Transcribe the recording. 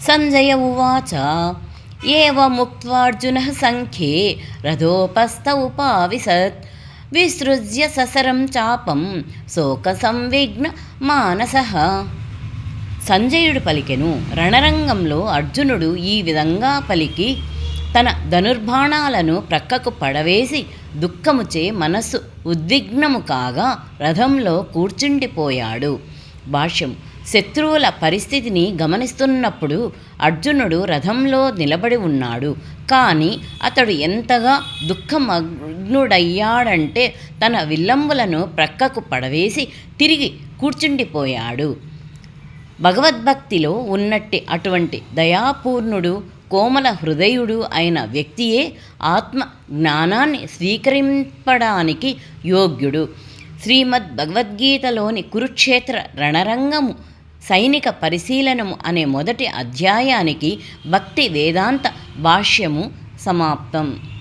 సంజయ ఉవాచ ఏవముక్త్వార్జునః సంఖ్యే రథోపస్థ ఉపావిశత్ విసృజ్య ససరం చాపం శోక సంవిఘ్న మానసః. సంజయుడు పలికెను. రణరంగంలో అర్జునుడు ఈ విధంగా పలికి తన ధనుర్బాణాలను ప్రక్కకు పడవేసి దుఃఖముచే మనస్సు ఉద్విగ్నము కాగా రథంలో కూర్చుండిపోయాడు. భాష్యం. శత్రువుల పరిస్థితిని గమనిస్తున్నప్పుడు అర్జునుడు రథంలో నిలబడి ఉన్నాడు. కానీ అతడు ఎంతగా దుఃఖమగ్నుడయ్యాడంటే తన విల్లంబులను ప్రక్కకు పడవేసి తిరిగి కూర్చుండిపోయాడు. భగవద్భక్తిలో ఉన్నట్టి అటువంటి దయాపూర్ణుడు, కోమల హృదయుడు అయిన వ్యక్తియే ఆత్మ జ్ఞానాన్ని స్వీకరింపడానికి యోగ్యుడు. శ్రీమద్ భగవద్గీతలోని కురుక్షేత్ర రణరంగము సైనిక పరిశీలనము అనే మొదటి అధ్యాయానికి భక్తి వేదాంత భాష్యము సమాప్తం.